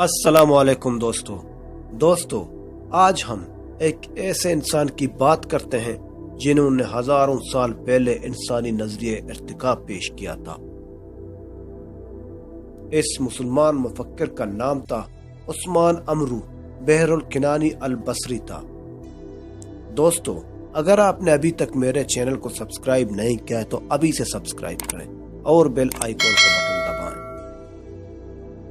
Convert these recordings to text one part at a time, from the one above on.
अस्सलाम वालेकुम दोस्तों आज हम एक ऐसे इंसान की बात करते हैं जिन्होंने हजारों साल पहले इंसानी नजरिए इर्तिकाब पेश किया था। इस मुसलमान मुफक्किर का नाम था उस्मान अमरू बहरुल किनानी अल बसरी था। दोस्तों, अगर आपने अभी तक मेरे चैनल को सब्सक्राइब नहीं किया है तो अभी से सब्सक्राइब करें और बेल आइकॉन का बटन दबाएं।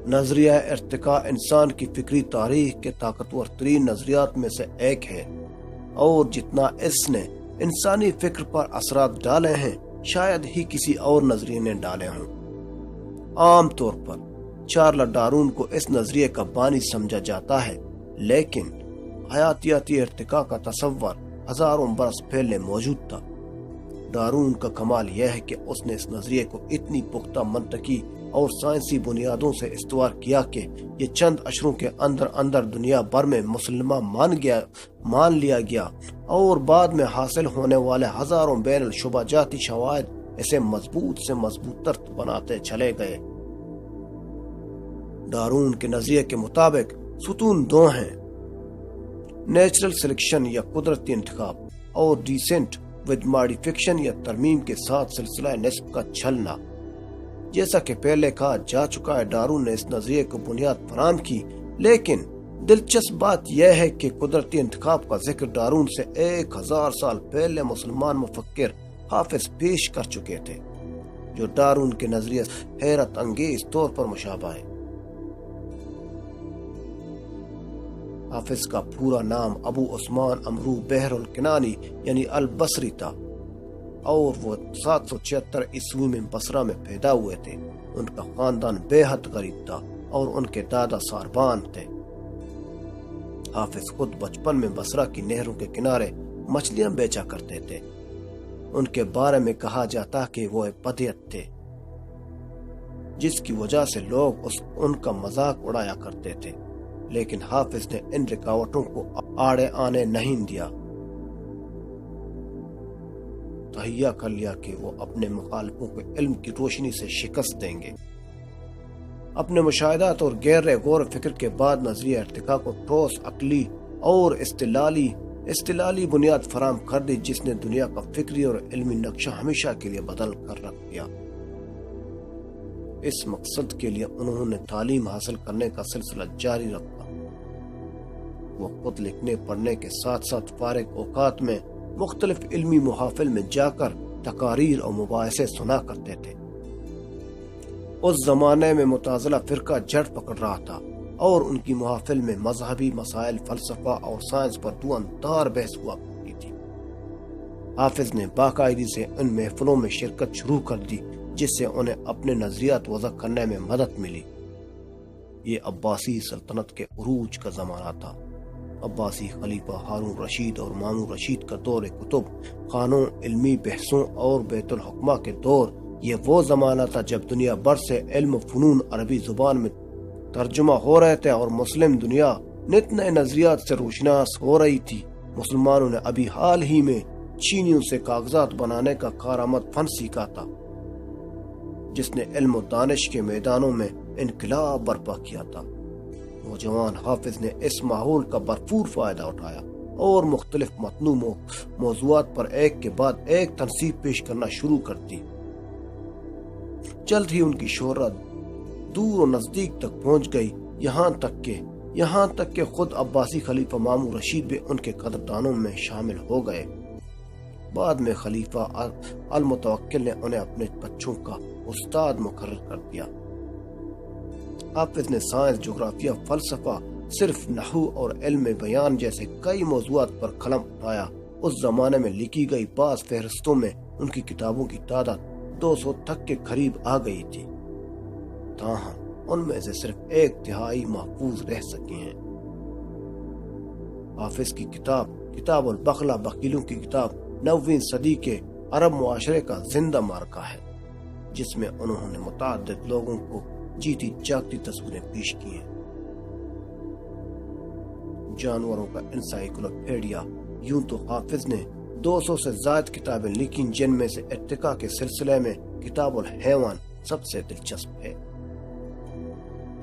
नजरिया इर्तिका इंसान की फिक्री तारीख के ताकतवर तरीन नजरियात में से एक है और जितना इसने इंसानी फिक्र पर असरात डाले हैं शायद ही किसी और नजरिए ने डाले हों। आम तौर पर चार्ल्स डार्विन को इस नजरिए का बानी समझा जाता है, लेकिन हयातियाती इर्तिका का तसव्वुर हजारों बरस पहले मौजूद था। डार्विन का कमाल यह है कि उसने इस नजरिए को इतनी पुख्ता मंतकी और साइंसी बुनियादों से इस्तवार किया कि ये चंद अशरों के अंदर दुनिया भर में मुसलमा मान लिया गया और बाद में हासिल होने वाले हजारों बैनुल शुबाजाती शवाहिद इसे मजबूत से मजबूतर बनाते चले गए। डार्विन के नजरिए के मुताबिक सुतून दो हैं, नेचुरल सिलेक्शन या कुदरती इंतखाब और डिसेंट विद मॉडिफिकेशन या तरमीम के साथ सिलसिला निस्ब का छलना। जैसा कि पहले कहा जा चुका है, डार्विन ने इस नजरिए को बुनियाद फराहम की, लेकिन दिलचस्प बात यह है कि कुदरती इंतखाब का जिक्र डार्विन से 1000 साल पहले मुसलमान मुफक्किर हाफिज पेश कर चुके थे, जो डार्विन के नजरिए हैरत अंगेज तौर पर मुशाबा है। हाफिज का पूरा नाम अबू उस्मान अमरू बहरुल किनानी यानी अल बसरी था और वो 776 ईस्वी में बसरा में पैदा हुए थे। उनका खानदान बेहद गरीब था और उनके दादा सारबान थे। हाफिज खुद बचपन में बसरा की नहरों के किनारे मछलियां बेचा करते थे। उनके बारे में कहा जाता कि वो एक बदियत थे, जिसकी वजह से लोग उनका मजाक उड़ाया करते थे, लेकिन हाफिज ने इन रुकावटों को आड़े आने नहीं दिया। तहिया कर लिया कि वो अपने मुखालिफों को इल्म की रोशनी से शिकस्त देंगे। अपने मुशाहिदात और गहरे गौर फिक्र के बाद नजरिया इर्तिका को ठोस अक्ली और इस्तिलाली बुनियाद फराम कर दी, जिसने दुनिया का फिक्री और इल्मी नक्शा हमेशा के लिए बदल कर रख दिया। इस मकसद के लिए उन्होंने तालीम हासिल करने का सिलसिला जारी रखा। वो खुद लिखने पढ़ने के साथ साथ फारिग औकात में मुख्तलिफ इल्मी मुहाफिल में जाकर तकारीर और मुबाहिसे सुना करते थे। उस जमाने में मुताज़िला फिरका जड़ पकड़ रहा था और उनकी मुहाफिल में मजहबी मसाइल, फलसफा और साइंस पर धुआंधार बहस हुआ करती थी। हाफिज ने बाकायदगी से उन महफिलों में शिरकत शुरू कर दी, जिससे उन्हें अपने नजरियात वज़ा करने में मदद मिली। ये अब्बासी सल्तनत के उरूज का जमाना था। अब्बासी खलीफा हारून रशीद और मामून रशीद का दौर कुतुब खानों, इल्मी बहसों और बैतुल हुक्मा के दौर। ये वो जमाना था जब दुनिया भर से इल्म फनून अरबी जुबान में तर्जुमा हो रहे थे और मुस्लिम दुनिया नित नए नजरियात से रोशनास हो रही थी। मुसलमानों ने अभी हाल ही में चीनियों से कागजात बनाने का कारामद फन सीखा था, जिसने इल्म और दानिश के मैदानों में इनकलाब बर्पा किया था। नौजवान हाफिज ने इस माहौल का भरपूर फायदा उठाया और मुख्तलिफ मतनू मौज़ूआत पर एक के बाद एक तनसीब पेश करना शुरू कर दी। जल्द ही उनकी शोहरत दूर और नजदीक तक पहुंच गई, यहाँ तक के खुद अब्बासी खलीफा मामून रशीद भी उनके कदरदानों में शामिल हो गए। बाद में खलीफा अल मुतवक्किल ने उन्हें अपने बच्चों का उस्ताद मुकर्रर कर दिया। हाफिज ने साइंस, जोग्राफिया, फलसफा, सिर्फ नहू और इल्म बयान जैसे कई मौज़ूआत पर कलम उठाया। उस जमाने में लिखी गई बाज़ फहरिस्तों में उनकी किताबों की तादाद 200 तक के करीब आ गई थी, ताहम उनमें से सिर्फ 1/3 महफूज रह सकी हैं। हाफिज की किताब अल बखला वकीलों की किताब 9वीं सदी के अरब मुआशरे का जिंदा मार्का है, जिसमें उन्होंने मुतअद्दिद लोगों को जीती जागती तस्वीरें पेश की हैं। जानवरों का इंसाइक्लोपीडिया। यूं तो हाफिज ने 200 से ज्यादा किताबें लिखी, जिनमें से इर्तिका के सिलसिले में किताबुल हैवान सबसे दिलचस्प है।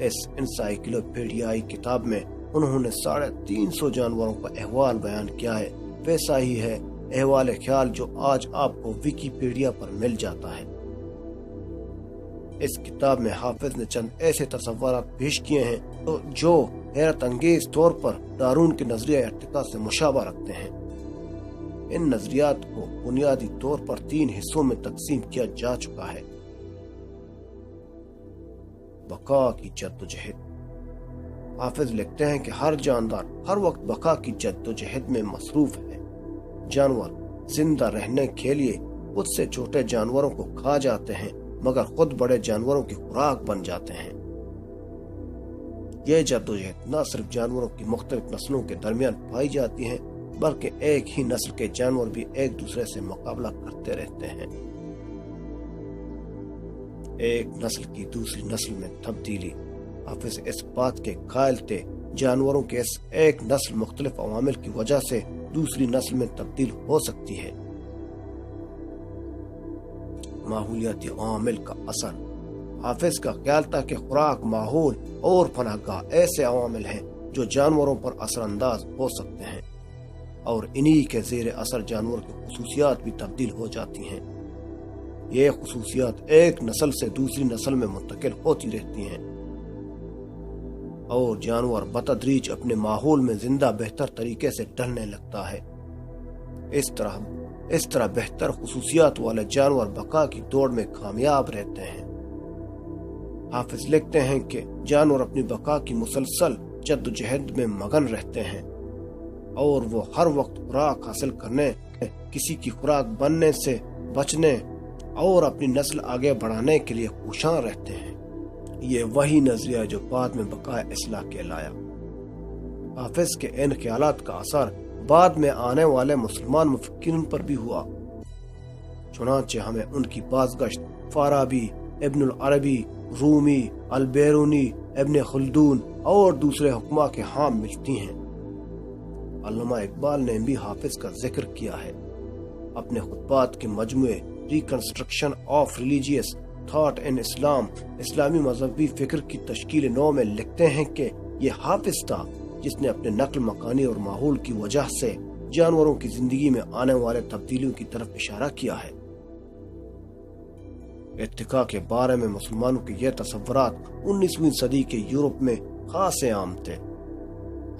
इस इंसाइक्लोपीडियाई किताब में उन्होंने 350 जानवरों का अहवाल बयान किया है। वैसा ही है अहवाल ख्याल जो आज आपको विकिपीडिया पर मिल जाता है। इस किताब में हाफिज ने चंद ऐसे तस्वुरात पेश किए हैं जो हैरत अंगेज तौर पर डारून के नजरिया इर्तिका से मुशाबा रखते हैं। इन नजरियात को बुनियादी तौर पर 3 हिस्सों में तकसीम किया जा चुका है। बका की जद्दोजहद। हाफिज लिखते हैं कि हर जानदार हर वक्त बका की जद्दोजहद में मसरूफ है। जानवर जिंदा रहने के लिए उससे छोटे जानवरों को खा जाते हैं, मगर खुद बड़े जानवरों की खुराक बन जाते हैं। यह जद्दोजहद न सिर्फ जानवरों की मुख्तलिफ नस्लों के दरमियान पाई जाती है, बल्कि एक ही नस्ल के जानवर भी एक दूसरे से मुकाबला करते रहते हैं। एक नस्ल की दूसरी नस्ल में तब्दीली। हाफिज इस बात के कायल थे जानवरों के इस एक नस्ल मुख्तलिफ अवामिल की वजह से दूसरी नस्ल में तब्दील हो सकती है। माहौलियाती अवामिल का असर। हाफिज का ख्याल था कि खुराक, माहौल और पनाहगाह ऐसे अवामिल हैं जो जानवरों पर असरअंदाज हो सकते हैं और इन्हीं के ज़ेर असर जानवर की खुसूसियात भी तब्दील हो जाती हैं। ये खुसूसियात एक नस्ल से दूसरी नस्ल में मुंतकिल होती रहती हैं और जानवर बतदरीज अपने माहौल में जिंदा बेहतर तरीके से ढलने लगता है। इस तरह बेहतर खुसूसियात वाले जानवर बका की दौड़ में कामयाब रहते हैं। हाफिज लिखते हैं कि जानवर अपनी बका की मुसलसल जद्दोजहद में मगन रहते हैं और वो हर वक्त खुराक हासिल करने, किसी की खुराक बनने से बचने और अपनी नस्ल आगे बढ़ाने के लिए कोशां रहते हैं। ये वही नजरिया जो बाद में बका इस्लाह कहलाया। हाफिज के इन ख्यालात का असर बाद में आने वाले मुसलमान मुफक्किरीन पर भी हुआ। चुनांचे हमें उनकी बाज़गश्त फाराबी, इब्नुल अरबी, रूमी, अल-बेरूनी, इब्न खल्दून और दूसरे हुक्मा के हाम मिलती हैं। अल्लामा इकबाल ने भी हाफिज का जिक्र किया है। अपने खुतबात के मजमुए reconstruction of religious thought in Islam, इस्लामी मजहबी फिक्र की तश्कील नौ में लिखते हैं कि ये हाफिज था जिसने अपने नक्ल मकानी और माहौल की वजह से जानवरों की जिंदगी में आने वाले तब्दीलियों की तरफ इशारा किया है। इत्तिका के बारे में मुसलमानों के ये तसव्वुरात 19वीं सदी के यूरोप में खासे आम थे।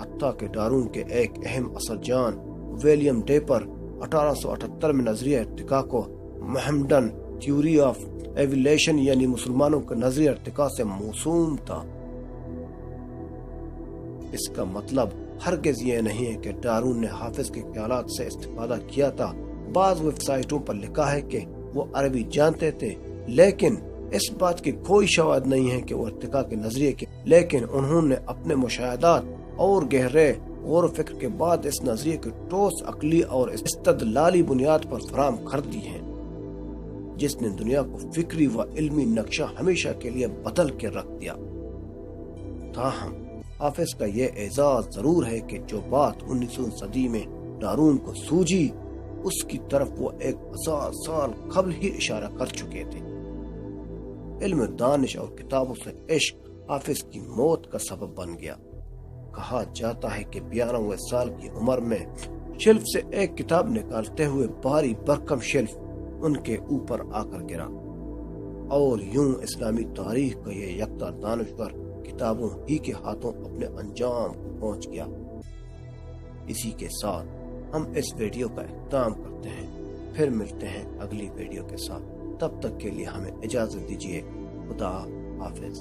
हत्ता के डारून के एक अहम असरजान विलियम डेपर 1878 में नजरिया इत्तिका को मोहम्मडन थ्योरी ऑफ एवोल्यूशन यानी मुसलमानों के नजरिया इत्तिका से मौसूम था। इसका मतलब हरगिज़ ये नहीं है कि डारून ने हाफिज के ख्यालात से इस्तिफादा किया था। बाज़ वेबसाइटों पर लिखा है कि वो अरबी जानते थे, लेकिन इस बात की कोई शवाहद नहीं है कि वो इत्तिका के नजरिए के, लेकिन उन्होंने अपने मुशाहदात और गहरे गौर फिक्र के बाद इस नजरिए की ठोस अकली और इस्तदलाली बुनियाद पर फराम कर दी है, जिसने दुनिया को फिक्री व इल्मी नक्शा हमेशा के लिए बदल के रख दिया। ताहम हाफिज का ये एजाज जरूर है कि जो बात 19वीं सदी में डारून को सूझी, उसकी तरफ वो 1000 साल कबल ही इशारा कर चुके थे। इल्म, दानिश और किताबों से इश्क हाफिज की मौत का सबब बन गया। कहा जाता है कि 92 साल की उम्र में शेल्फ से एक किताब निकालते हुए भारी भरकम शेल्फ उनके ऊपर आकर गिरा और यूं इस्लामी तारीख का ये यकता दानिश्वर किताबों ही के हाथों अपने अंजाम को पहुंच गया। इसी के साथ हम इस वीडियो का इख्तिताम करते हैं। फिर मिलते हैं अगली वीडियो के साथ। तब तक के लिए हमें इजाजत दीजिए। खुदा हाफिज।